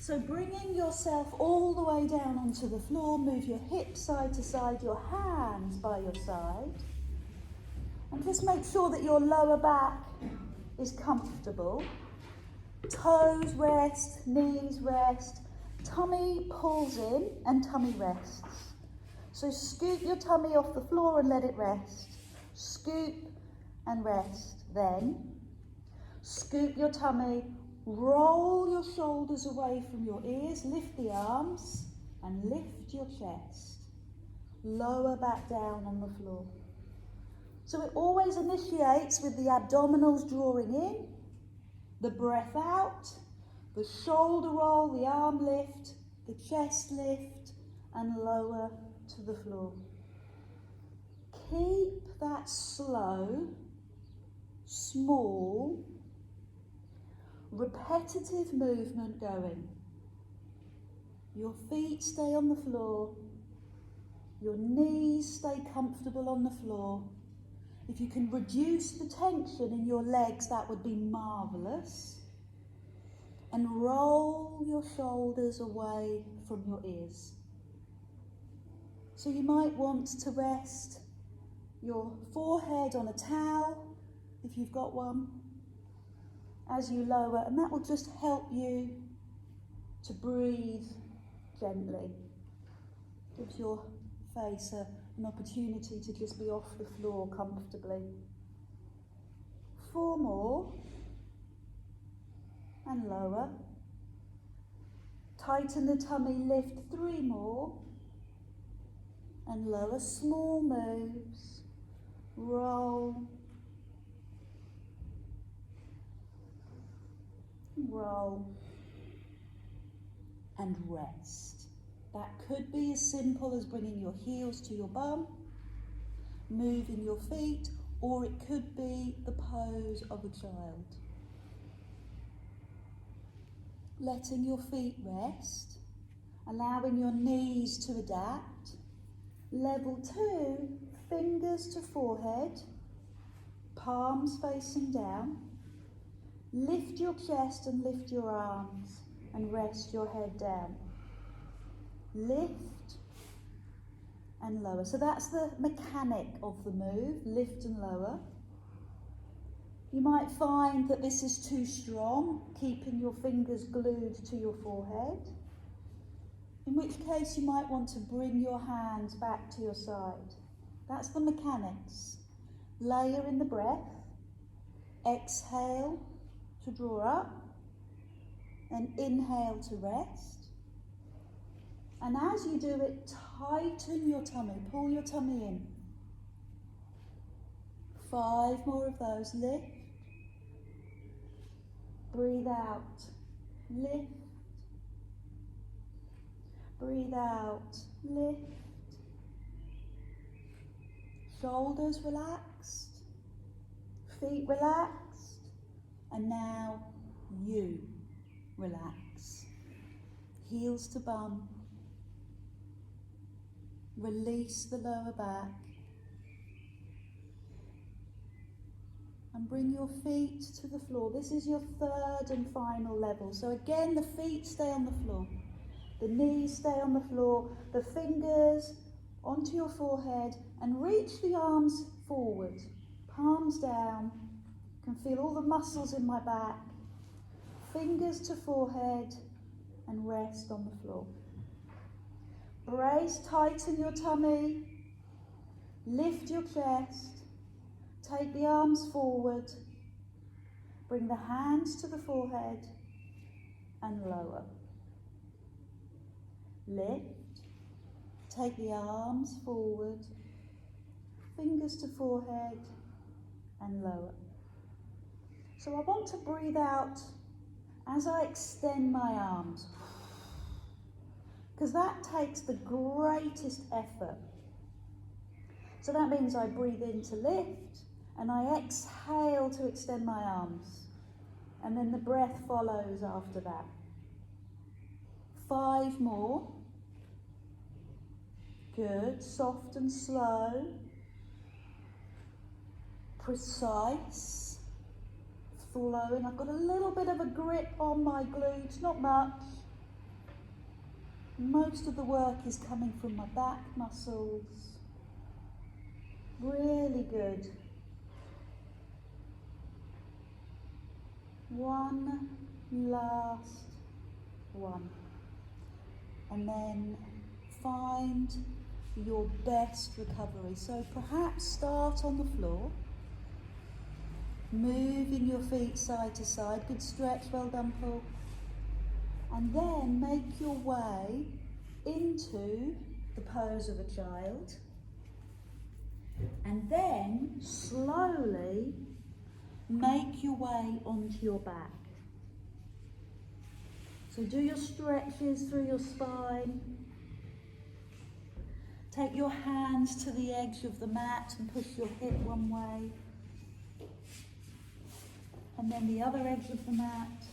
So bringing yourself all the way down onto the floor, move your hips side to side, your hands by your side. And just make sure that your lower back is comfortable. Toes rest, knees rest, tummy pulls in and tummy rests. So scoop your tummy off the floor and let it rest. Scoop and rest. Then scoop your tummy, roll your shoulders away from your ears, lift the arms and lift your chest. Lower back down on the floor. So it always initiates with the abdominals drawing in, the breath out, the shoulder roll, the arm lift, the chest lift, and lower to the floor. Keep that slow, small, repetitive movement going. Your feet stay on the floor, your knees stay comfortable on the floor. If you can reduce the tension in your legs, that would be marvellous. And roll your shoulders away from your ears. So you might want to rest your forehead on a towel, if you've got one, as you lower, and that will just help you to breathe gently. Gives your face an opportunity to just be off the floor comfortably. 4 more, and lower. Tighten the tummy, lift 3 more, and lower. Small moves, roll, roll, and rest. That could be as simple as bringing your heels to your bum, moving your feet, or it could be the pose of a child. Letting your feet rest, allowing your knees to adapt. Level 2, fingers to forehead, palms facing down. Lift your chest and lift your arms and rest your head down. Lift and lower. So that's the mechanic of the move, lift and lower. You might find that this is too strong, keeping your fingers glued to your forehead, in which case you might want to bring your hands back to your side. That's the mechanics. Layer in the breath, exhale to draw up, and inhale to rest. And as you do it, tighten your tummy, pull your tummy in. 5 more of those. Lift, breathe out, lift, breathe out, lift. Shoulders relaxed, feet relaxed, and now you relax. Heels to bum. Release the lower back. And bring your feet to the floor. This is your 3rd and final level. So again, the feet stay on the floor. The knees stay on the floor. The fingers onto your forehead, and reach the arms forward. Palms down. You can feel all the muscles in my back. Fingers to forehead and rest on the floor. Brace, tighten your tummy, lift your chest, take the arms forward, bring the hands to the forehead and lower. Lift, take the arms forward, fingers to forehead and lower. So I want to breathe out as I extend my arms, because that takes the greatest effort. So that means I breathe in to lift, and I exhale to extend my arms. And then the breath follows after that. 5 more. Good, soft and slow. Precise. Flowing. I've got a little bit of a grip on my glutes, not much. Most of the work is coming from my back muscles. Really good. One last one. And then find your best recovery. So perhaps start on the floor, moving your feet side to side. Good stretch, well done, Paul. And then make your way into the pose of a child. And then slowly make your way onto your back. So do your stretches through your spine. Take your hands to the edge of the mat and push your hip one way. And then the other edge of the mat.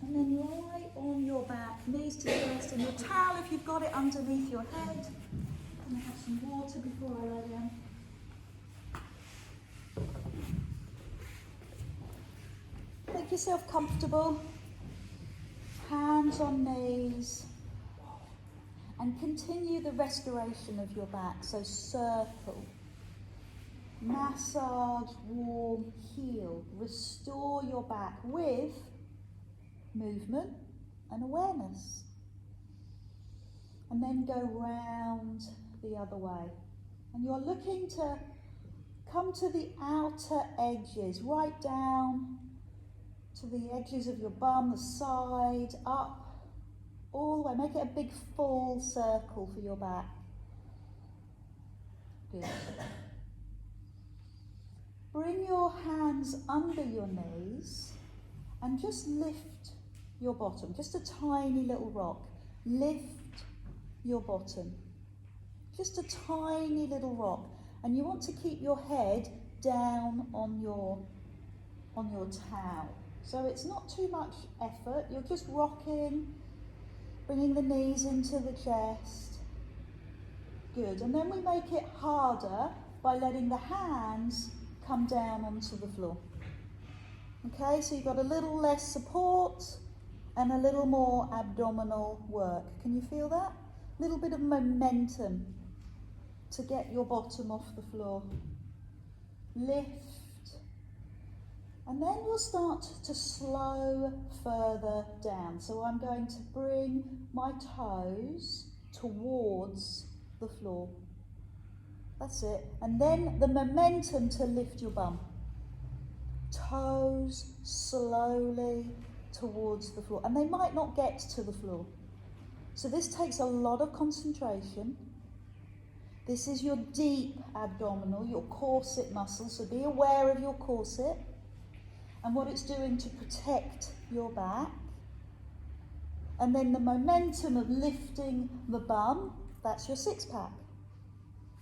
And then lie on your back, knees to the chest, and your towel, if you've got it, underneath your head. I'm going to have some water before I lay down. Make yourself comfortable. Hands on knees. And continue the restoration of your back. So circle. Massage, warm, heal. Restore your back with movement and awareness. And then go round the other way. And you're looking to come to the outer edges, right down to the edges of your bum, the side, up, all the way. Make it a big full circle for your back. Good. Bring your hands under your knees and just lift your bottom, just a tiny little rock. Lift your bottom, just a tiny little rock. And you want to keep your head down on your towel. So it's not too much effort, you're just rocking, bringing the knees into the chest. Good, and then we make it harder by letting the hands come down onto the floor. Okay, so you've got a little less support and a little more abdominal work. Can you feel that? A little bit of momentum to get your bottom off the floor. Lift. And then we'll start to slow further down. So I'm going to bring my toes towards the floor. That's it. And then the momentum to lift your bum. Toes slowly towards the floor. And they might not get to the floor. So this takes a lot of concentration. This is your deep abdominal, your corset muscle. So be aware of your corset and what it's doing to protect your back. And then the momentum of lifting the bum, that's your six-pack,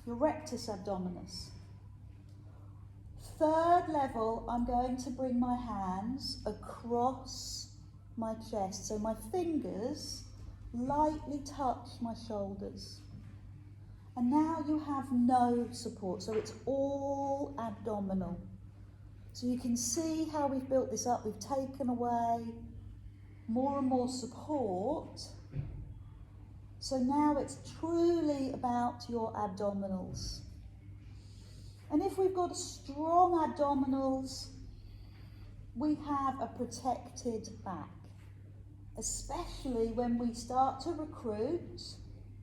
your rectus abdominis. Third level, I'm going to bring my hands across my chest. So my fingers lightly touch my shoulders. And now you have no support, so it's all abdominal. So you can see how we've built this up. We've taken away more and more support. So now it's truly about your abdominals. And if we've got strong abdominals, we have a protected back, especially when we start to recruit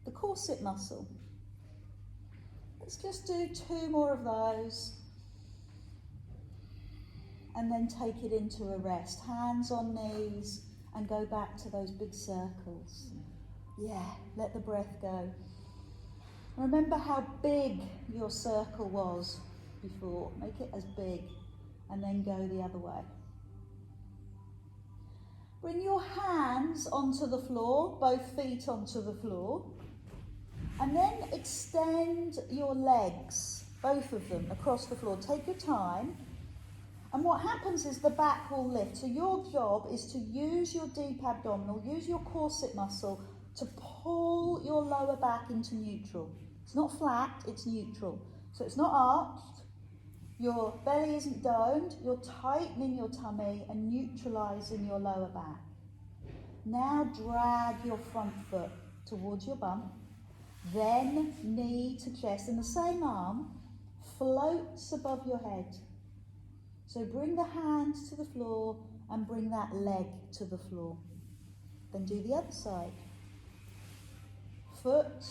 the corset muscle. Let's just do 2 more of those. And then take it into a rest. Hands on knees and go back to those big circles. Yeah, let the breath go. Remember how big your circle was before. Make it as big and then go the other way. Bring your hands onto the floor, both feet onto the floor. And then extend your legs, both of them, across the floor. Take your time. And what happens is the back will lift. So your job is to use your deep abdominal, use your corset muscle to pull your lower back into neutral. It's not flat, it's neutral. So it's not arched, your belly isn't domed, you're tightening your tummy and neutralising your lower back. Now drag your front foot towards your bum. Then knee to chest, and the same arm floats above your head. So bring the hands to the floor and bring that leg to the floor. Then do the other side. Foot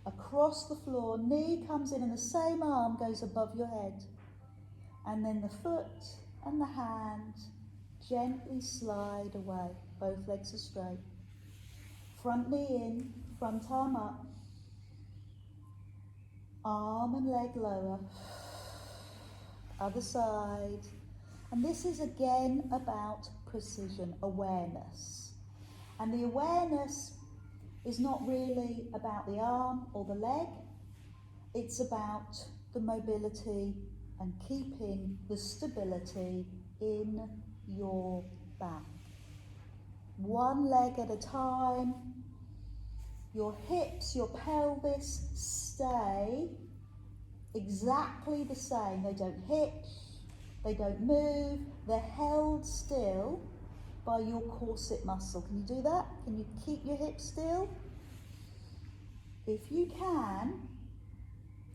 across the floor, knee comes in and the same arm goes above your head. And then the foot and the hand gently slide away. Both legs are straight. Front knee in, front arm up. Arm and leg lower. Other side. And this is again about precision, awareness. And the awareness is not really about the arm or the leg. It's about the mobility and keeping the stability in your back. One leg at a time. Your hips, your pelvis stay exactly the same. They don't hitch, they don't move, they're held still by your corset muscle. Can you do that? Can you keep your hips still? If you can,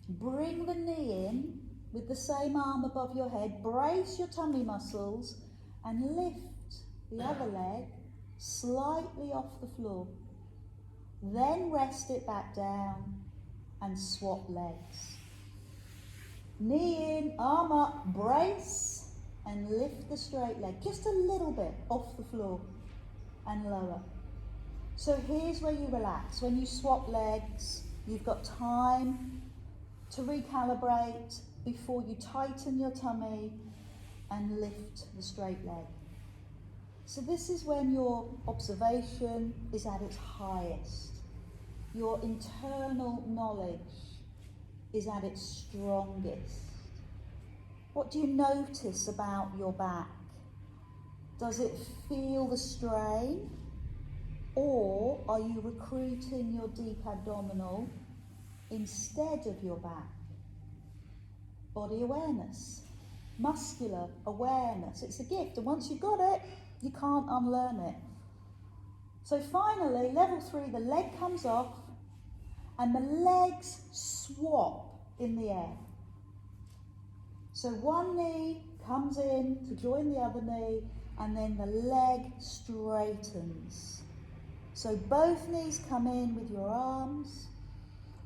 bring the knee in with the same arm above your head, brace your tummy muscles and lift the other leg slightly off the floor. Then rest it back down and swap legs. Knee in, arm up, brace and lift the straight leg just a little bit off the floor and lower. So here's where you relax. When you swap legs, you've got time to recalibrate before you tighten your tummy and lift the straight leg. So this is when your observation is at its highest. Your internal knowledge is at its strongest. What do you notice about your back? Does it feel the strain? Or are you recruiting your deep abdominal instead of your back? Body awareness, muscular awareness. It's a gift, and once you've got it, you can't unlearn it. So finally, level 3, the leg comes off and the legs swap in the air. So one knee comes in to join the other knee and then the leg straightens. So both knees come in with your arms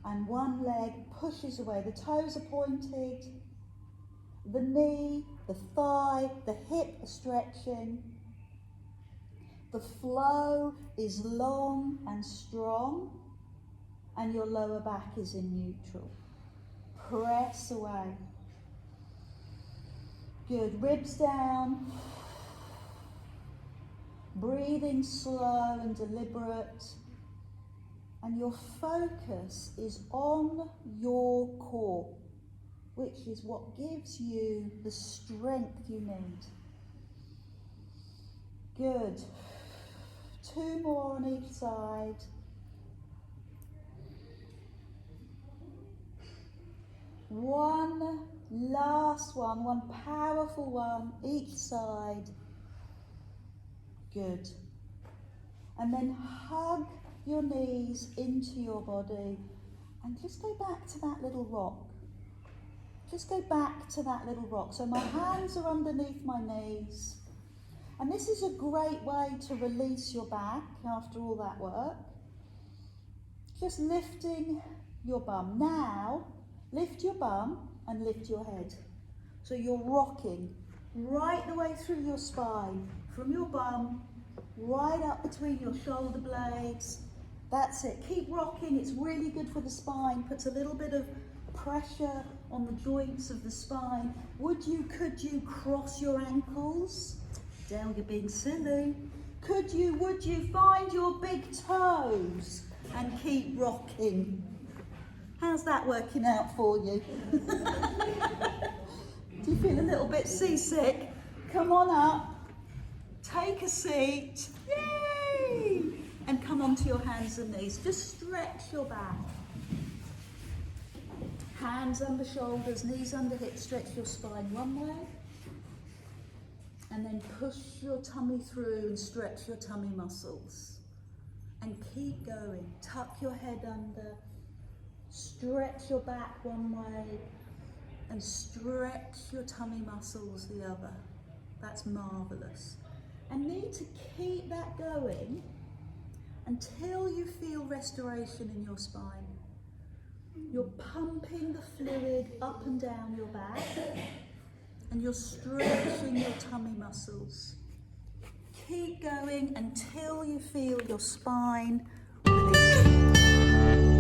and one leg pushes away. The toes are pointed, the knee, the thigh, the hip are stretching. The flow is long and strong, and your lower back is in neutral. Press away. Good. Ribs down. Breathing slow and deliberate. And your focus is on your core, which is what gives you the strength you need. Good. 2 more on each side. One last one, one powerful one each side. Good. And then hug your knees into your body and just go back to that little rock. Just go back to that little rock. So my hands are underneath my knees. And this is a great way to release your back after all that work. Just lifting your bum. Now, lift your bum and lift your head. So you're rocking right the way through your spine, from your bum, right up between your shoulder blades. That's it. Keep rocking. It's really good for the spine. Puts a little bit of pressure on the joints of the spine. Could you cross your ankles? Dale, you're being silly. Would you find your big toes and keep rocking? How's that working out for you? Do you feel a little bit seasick? Come on up, take a seat, yay! And come onto your hands and knees. Just stretch your back. Hands under shoulders, knees under hips, stretch your spine one way. And then push your tummy through and stretch your tummy muscles. And keep going. Tuck your head under. Stretch your back one way. And stretch your tummy muscles the other. That's marvellous. And need to keep that going until you feel restoration in your spine. You're pumping the fluid up and down your back, and you're stretching your tummy muscles. Keep going until you feel your spine release.